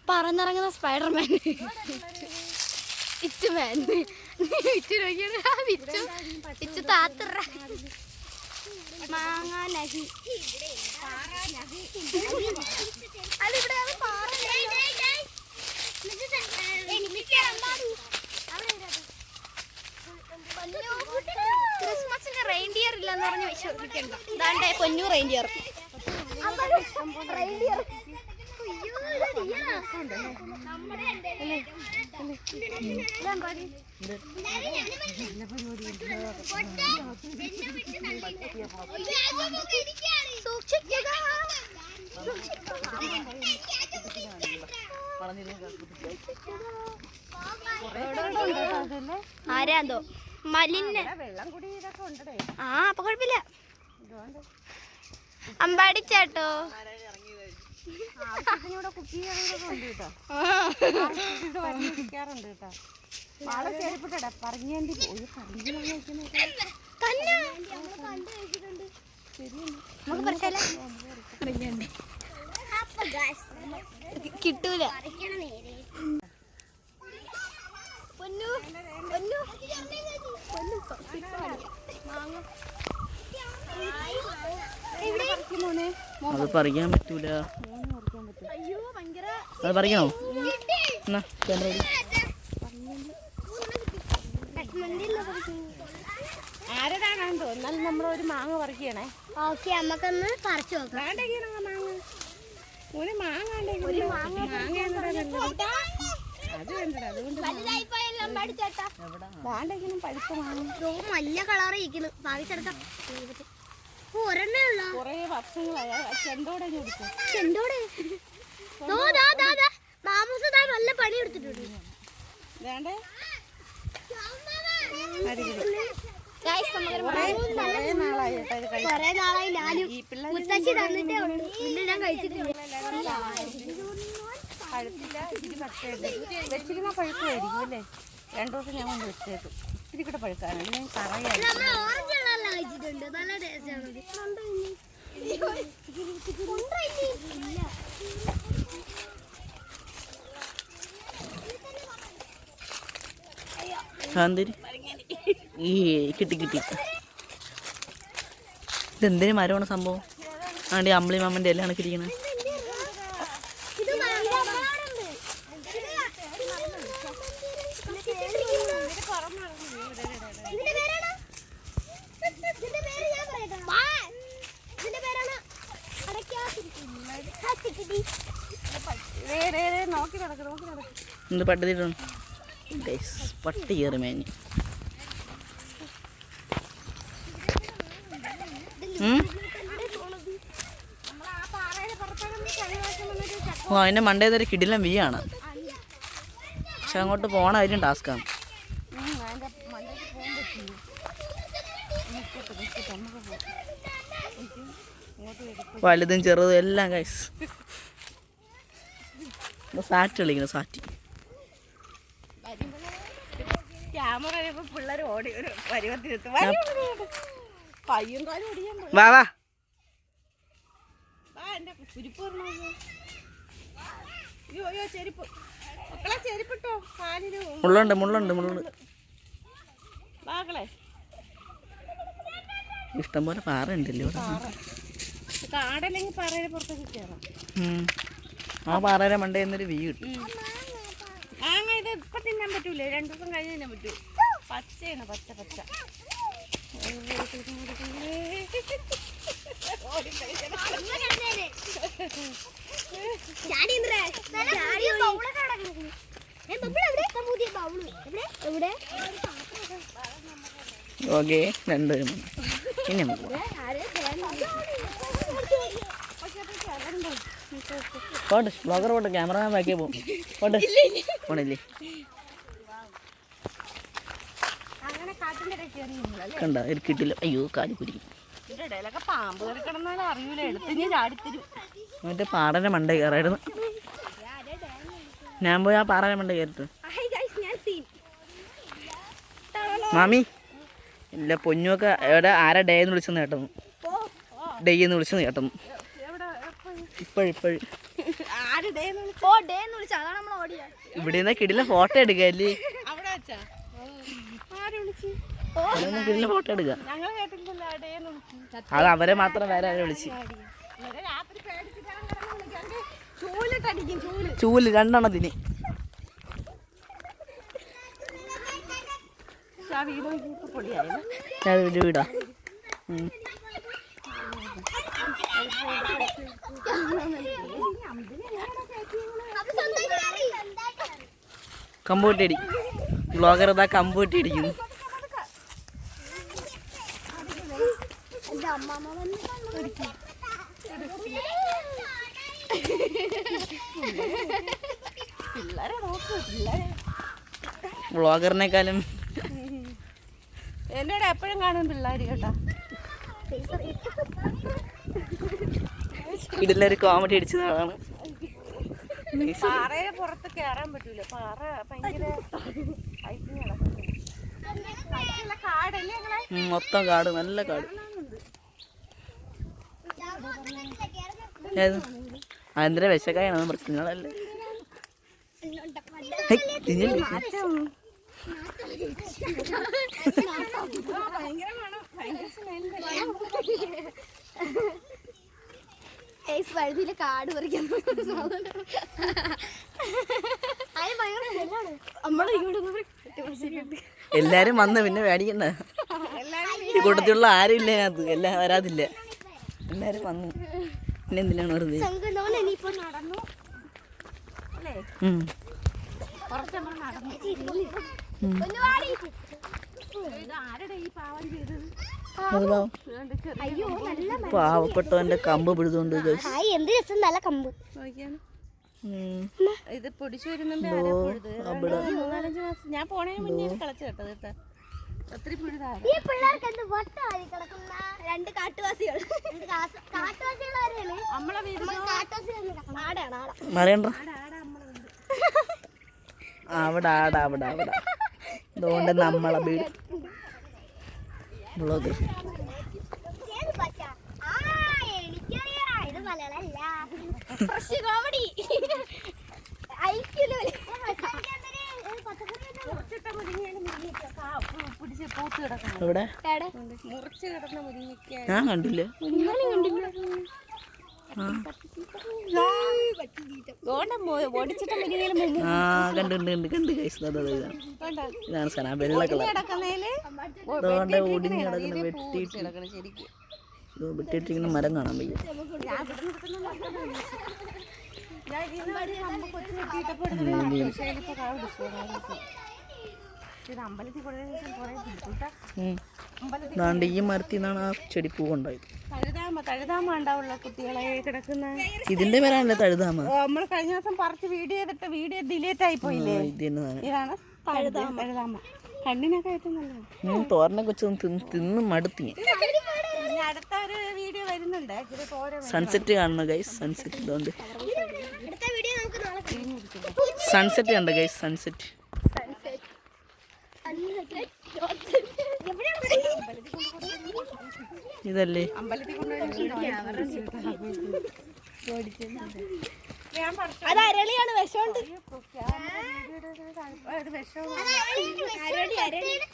പറന്നിറങ്ങുന്ന Spiderman ഇച്ചുമാൻ Ichu Vichu Ichu താത്തറ മാങ്ങ നഹി അതിവിടെ ക്രിസ്മസിന് റെയിൻഡിയർ ഇല്ലെന്ന് പറഞ്ഞ് വിശ്വസിക്കണ്ട. ഇതാണ്ടേ പൊന്നു റെയിൻഡിയർ. ആരാന്തോ മലിന് ആ അപ്പൊ കുഴപ്പമില്ല. അമ്പാടിച്ചാട്ടോ കിട്ടൂല. അത് പറിക്കാൻ പറ്റൂല. അത് പറിക്കണോ? ആരതാണെന്ന് തോന്നാലും നമ്മളൊരു മാങ്ങ പറിക്കണേ. ഓക്കെ നമുക്കൊന്ന് പറിച്ചു നോക്കാം. മാങ്ങ ഒരു മാങ്ങ മഞ്ഞ കളറ് ഇരിക്കുന്നു. ഭാവിച്ചെടുക്കാം. ഒരെണ്ണേ ഉള്ളൂ. കൊറേ വർഷങ്ങളായ ചെണ്ടോടെ ചെണ്ടോടെ മാമൂസ നല്ല പണി എടുത്തിട്ടുണ്ട്. കൊറേ നാളായി ഞാനും മുത്തശ്ശി തന്നിട്ടേ ഉള്ളൂ. പിന്നെ ഞാൻ കഴിച്ചിട്ടില്ല. പഴുത്തില്ല. ഇത്തിരി പച്ചയുണ്ട്. വെച്ചിരുന്ന പഴുക്കുമായിരിക്കും അല്ലേ? 2 ദിവസം ഞാൻ കൊണ്ട് വെച്ചേക്കും. ഇത്തിരി കൂടെ പഴുക്കാനാണ് ഞാൻ കറയായിരുന്നു. ഓറഞ്ച് കളറിലാണ് കഴിച്ചിട്ടുണ്ട്. നല്ല ടേസ്റ്റാണ്. ഈ കിട്ടി ഇതെന്തിനു മരമാണ് സംഭവം? ആണ്ടി അമ്പിളി മാമൻ്റെ എല്ലാം കണക്കിരിക്കണേ. എന്ത് പട്ടിട്ടുണ്ട്? പട്ടി കയറി മേഞ്ഞ്. ഓ അതിൻ്റെ മണ്ടേതൊരു കിടിലം വീ ആണ്. പക്ഷെ അങ്ങോട്ട് പോകണമായിരിക്കും ടാസ്ക്കാണ്. വലുതും ചെറുതും എല്ലാം ഗൈസ്. സാറ്റ് കളിക്കണം. സാറ്റ് ക്യാമറ പിള്ളേർ ഓടി ഒരു പരുവത്തിനെത്തും. പയ്യും കാലും ഓടിയാൻ വാ എന്റെ കുരിപ്പ് പറഞ്ഞോ. അയ്യോ ചെരുപ്പ് മക്കളെ ചെരുപ്പിട്ടോ കാലിന് മുള്ളുണ്ട്. വാകളെ ഇഷ്ടം പോലെ പാറ ഉണ്ടല്ലോ. കാടല്ലെങ്കിൽ പാറയുടെ പുറത്തേക്ക് കയറാം. ആ പാറയുടെ മണ്ടേ എന്നൊരു വ്യൂ കിട്ടും. മാങ്ങ ഇത് ഇപ്പൊ തിന്നാൻ പറ്റൂലേ? 2 ദിവസം കഴിഞ്ഞ് തിന്നാൻ പറ്റൂ. പച്ചയാണ് പച്ച. ഓക്കെ രണ്ടുപേരും പിന്നെ പോട്ടെ. ബ്ലോഗർ പോട്ടെ. ക്യാമറമാൻ ബാക്കിയേ പോകും. പോട്ടെ പോണില്ലേ? കണ്ട ഒരു കിട്ടില്ല. അയ്യോ കാലി കുരി. പാമ്പ് കയറി കിടന്നാലും അറിയൂല. എടുത്ത് ചാടിത്തരും. മറ്റേ പാടന്റെ മണ്ട കയറായിരുന്നു. ഞാൻ പോയി ആ പാറയുടെ മണ്ട കയറിട്ട്. മാമി ഇല്ല പൊന്നുമൊക്കെ എവിടെ ആരാ ഡേ എന്ന് വിളിച്ചെന്ന് കേട്ടു. ഡേ എന്ന് വിളിച്ചെന്ന് കേട്ടു. ഇപ്പോഴും ഇവിടെ നിന്ന് കിടില ഫോട്ടോ എടുക്കല്ലേ? അവിടെ വെച്ചാ കിടില ഫോട്ടോ എടുക്കാം. ഞങ്ങൾ കേട്ടില്ലല്ലോ ഡേന്ന്. അത് അവരെ മാത്രം വേറെ ആരെ വിളിച്ച്. രാത്രി പേടിച്ചിട്ടാണ് ചൂലിട്ടടിക്കും. ചൂല് 2 എണ്ണത്തിന്. വീടാ കമ്പൂട്ടിയടി. ബ്ലോഗർ ഇതാ കമ്പൂട്ടി അടിക്കുന്നു. ബ്ലോഗറിനേക്കാളും എൻ്റെ കൂടെ എപ്പോഴും കാണും പിള്ളേർ കേട്ടോ. ഇതിലൊരു കോമഡി അടിച്ചതാണ്. പാറയുടെ പുറത്ത് കയറാൻ പറ്റൂല. പാറ ഭയങ്കര കാടല്ലേ ഞങ്ങളെ. മൊത്തം കാട്, നല്ല കാട്. അതെന്തിനാ വിശക്കായാണ് പ്രശ്നങ്ങളല്ലേ. വഴുതിയില് കാട് പറിക്കാൻ എല്ലാരും വന്ന് പിന്നെ പേടിക്കണ്ട. ഈ കൂട്ടത്തിലുള്ള ആരും ഇല്ല അതിനകത്ത്. എല്ലാം വരാതില്ല. എല്ലാരും വന്നു. പിന്നെ എന്തിനാണ് വെറുതെ. നടന്നു അല്ലേ? കുറച്ച് നമ്മൾ നടന്നു. ആരുടെ ഈ പാവം ചെയ്തത്? പാവപ്പെട്ടവന്റെ കമ്പ് പിടിച്ചോണ്ട് എന്ത് രസം, നല്ല കമ്പ്. ഇത് പൊടിച്ചു വരുന്നുണ്ട്. 3-4 മാസം ഞാൻ പോണേ മുന്നേ കളച്ചു കേട്ടത് കേട്ടോ. ഒത്തിരി പുഴുതാണ്. ഈ പിള്ളേർക്ക് എന്ത് വട്ടായി കിടക്കുന്ന 2 കാട്ടുവാസികൾ. നമ്മളെ വീട് പറയണ്ട. അവിടെ അതുകൊണ്ട് നമ്മളെ വീട് ബ്ലോഗ്. എവിടെ ഞാൻ കണ്ടില്ല. കണ്ട് ഇതാണ് സാധനം. വെള്ള കളർ അതുകൊണ്ട് ഒടിഞ്ഞ് കിടക്കുന്ന വെട്ടിയിട്ടിരിക്കുന്ന മരം കാണാൻ വയ്യ. ദാണ്ട് ഈ മരത്തിൽ നിന്നാണ് ആ ചെടി പൂവുണ്ടായത്. തഴുതാമ ഉണ്ടാവുള്ള കുട്ടികളെ കിടക്കുന്ന ഇതിന്റെ പേരാണല്ലേ തഴുതാമ. നമ്മൾ കഴിഞ്ഞ ദിവസം പറിച്ച് വീഡിയോ ചെയ്തിട്ട് വീഡിയോ ഡിലീറ്റ് ആയി പോയില്ലേ? ഇതാണ് തഴുതാമ. കണ്ണിനൊക്കെ ഏറ്റവും നല്ലതാണ്. തോരനെ വെച്ച് തിന്ന് മടുത്തി. അടുത്ത ഒരു വീഡിയോ വരുന്നുണ്ട്. സൺസെറ്റ് കാണുന്നു ഗൈസ്. സൺസെറ്റ് ഇതുകൊണ്ട് സൺസെറ്റ് കണ്ട ഗൈസ്. സൺസെറ്റ് ഇതല്ലേ അമ്പലത്തിൽ കൊണ്ടുപോയി അതരളിയാണ്. വിഷമുണ്ട്.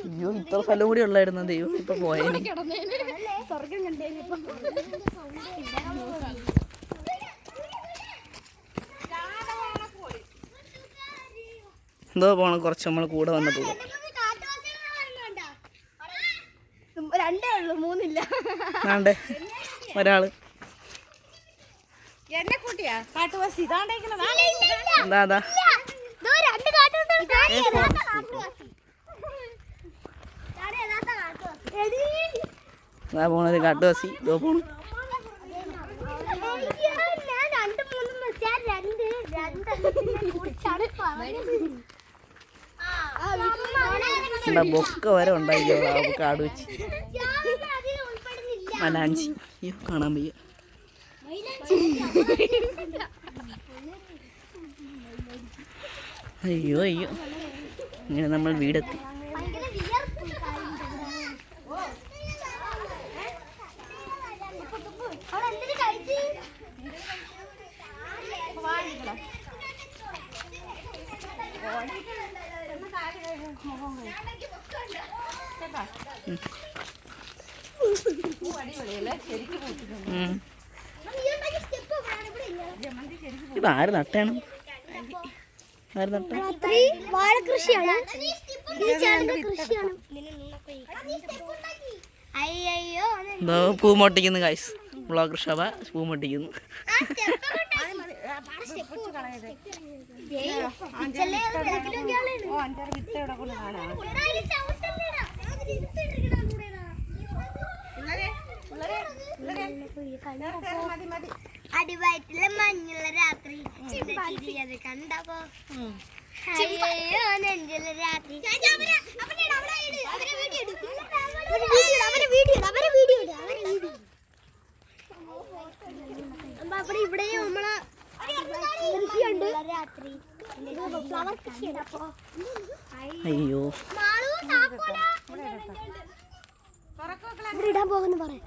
അയ്യോ ഇത്ര സ്ഥലം കൂടി ഉള്ളായിരുന്നു. ദൈവം ഇപ്പൊ പോയേനെ. സ്വർഗം കണ്ടേ. എന്തോ പോണം. കുറച്ച് നമ്മൾ കൂടെ വന്നിട്ട് പോകും. 2 ഉള്ളൂ, 3 ഇല്ല. വേണ്ടേ ഒരാള് എന്നെ കൂട്ടിയാ കാട്ടുവാസി. എന്താ പോണത് കാട്ടുവാസി. ഇതോ പോണു. എന്താ ബൊക്ക വരെ ഉണ്ടായില്ലോ കാട് വെച്ച്. മലാഞ്ചി. അയ്യോ കാണാൻ വയ്യ. അയ്യോ ഇങ്ങനെ നമ്മൾ വീടെത്തി. മുഖം കേട്ടാ പൂ അടിപൊളിയല്ലേ ശരിക്കും പൂത്തിട്ടുണ്ട് ജമന്തി ശരിക്കും ഇതാര് നട്ടാണ്? ആര് നട്ട? രാത്രി വാഴ കൃഷിയാണ്. ഈ ചേട്ടന്റെ കൃഷിയാണ്. അയ്യോ എന്തോ പൂ പൊട്ടിക്കുന്നു ഗൈസ്. വ്ളോഗർ ഷബ പൂ പൊട്ടിക്കുന്നു. പൊടിച്ച് കളയത് ഓ 5-6 വിത്ത് ഇവിടെ കൊണ്ട് കാണാം മതി അടിവയറ്റിലെ മഞ്ഞുള്ള രാത്രി അത് കണ്ടപ്പോ അയ്യോ നെഞ്ചുള്ള രാത്രി ഇവിടെയും നമ്മളെ കൃഷിയുണ്ട്. രാത്രി ഫ്ലവർ കൃഷിയുണ്ട്. അപ്പൊ അയ്യോ ഇവിടെ ഇടാൻ പോകുന്നു പറയാം.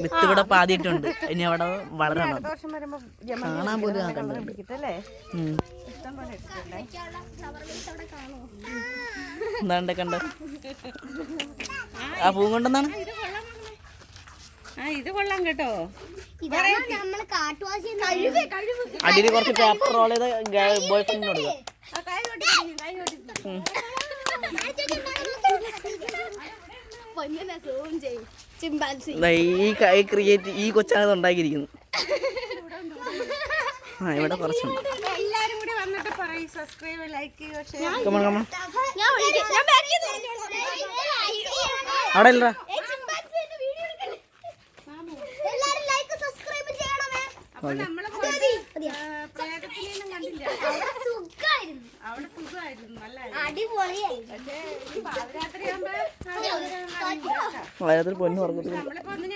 വിത്ത് ഇവിടെ പാതിയിട്ടുണ്ട്. ഇനി അവിടെ വളരണം. അടുത്ത വർഷം വരുമ്പോ കാണാൻ പോലും ആക്കണ്ട. പിടിക്കത്തല്ലേ ഇഷ്ടം പോലെ എടുത്തിട്ടുണ്ടേ എന്താണ്ട് കണ്ട ആ പൂ കൊണ്ടെന്നാണ്. ഇത് കൊള്ളാം കേട്ടോ നമ്മള് കാട്ടുവാസി അടിയിൽ കുറച്ച് പേപ്പർ റോൾ ചെയ്ത ബോയ് ഫ്രണ്ടിന് കൊടുക്കുക. ഈ കൊച്ചാണ് ഉണ്ടാക്കിയിരിക്കുന്നത്. ആ ഇവിടെ കുറച്ചുണ്ട്. എല്ലാരും കൂടി വന്നിട്ട് പറയും സബ്സ്ക്രൈബ് ലൈക്ക് ചെയ്യുക ഷെയർ കമൺ കമൺ അവിടെ ഇല്ലടാ. അപ്പൊ നമ്മള് പ്രേതത്തിനെയൊന്നും കണ്ടില്ല അവിടെ സുഖമായിരുന്നു നല്ല അടിപൊളിയായി. പക്ഷേ പാതിരാത്രിയാകുമ്പോ വയത്തിൽ പൊന്നു പറഞ്ഞത് നമ്മളിപ്പോ ഒന്ന്